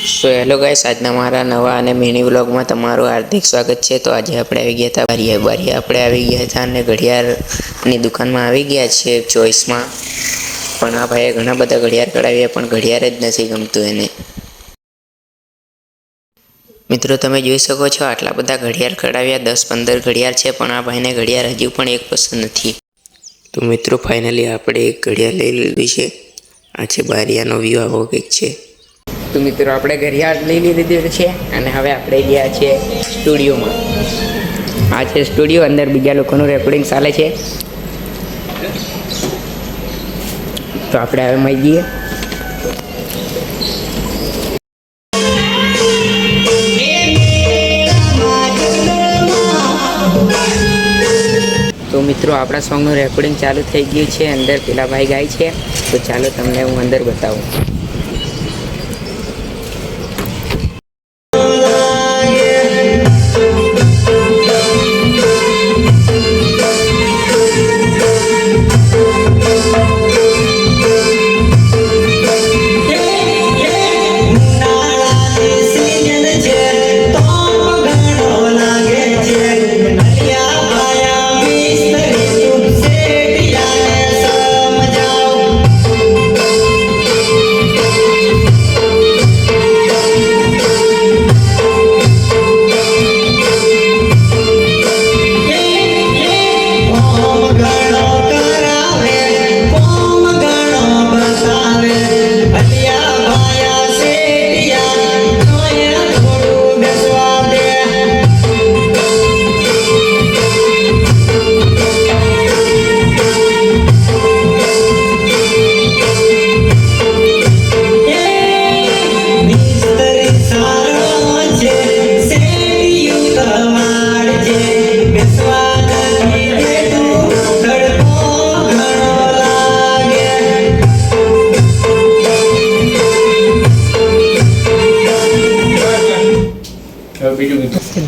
So hello guys, આજના મારા નવા અને મિની વ્લોગમાં તમારું હાર્દિક સ્વાગત છે। તો આજે આપણે આવી ગયા હતા બારીએ આપણે આવી ગયા હતા અને ઘડિયાળની દુકાનમાં આવી ગયા છે ચોઈસમાં। પણ આ ભાઈએ ઘણા બધા ઘડિયાળ કઢાવ્યા પણ ઘડિયાળ જ નથી ગમતું એને। મિત્રો તમે જોઈ શકો છો આટલા બધા ઘડિયાળ કઢાવ્યા, 10-15 ઘડિયાળ છે પણ આ ભાઈને ઘડિયાળ હજુ પણ એક પસંદ નથી। તો મિત્રો ફાઇનલી આપણે એક ઘડિયાળ લઈ લીધી છે। આ છે બારીયાનો વ્યૂ, આવો કંઈક છે। તો મિત્રો આપણે ઘડિયાળ લઈ લીધી છે અને હવે આપણે ગયા છે સ્ટુડિયોમાં। આ છે સ્ટુડિયો, અંદર બીજા લોકોનું રેકોર્ડિંગ ચાલે છે। તો આપણે હવે મળી જઈએ। તો મિત્રો આપણા સોંગનું રેકોર્ડિંગ ચાલુ થઈ ગયું છે, અંદર પેલા ભાઈ ગાય છે। તો ચાલો તમને હું અંદર બતાવું।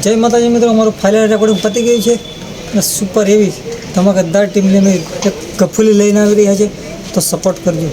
जय माता जी मित्रों, हमाરું ફાઇનલ રેકોર્ડિંગ પતી ગયું છે અને સુપર એવી ધમાકેદાર ટીમ લઈને ગફુલી લઈને આવી રહ્યા છે। તો સપોર્ટ કરજો।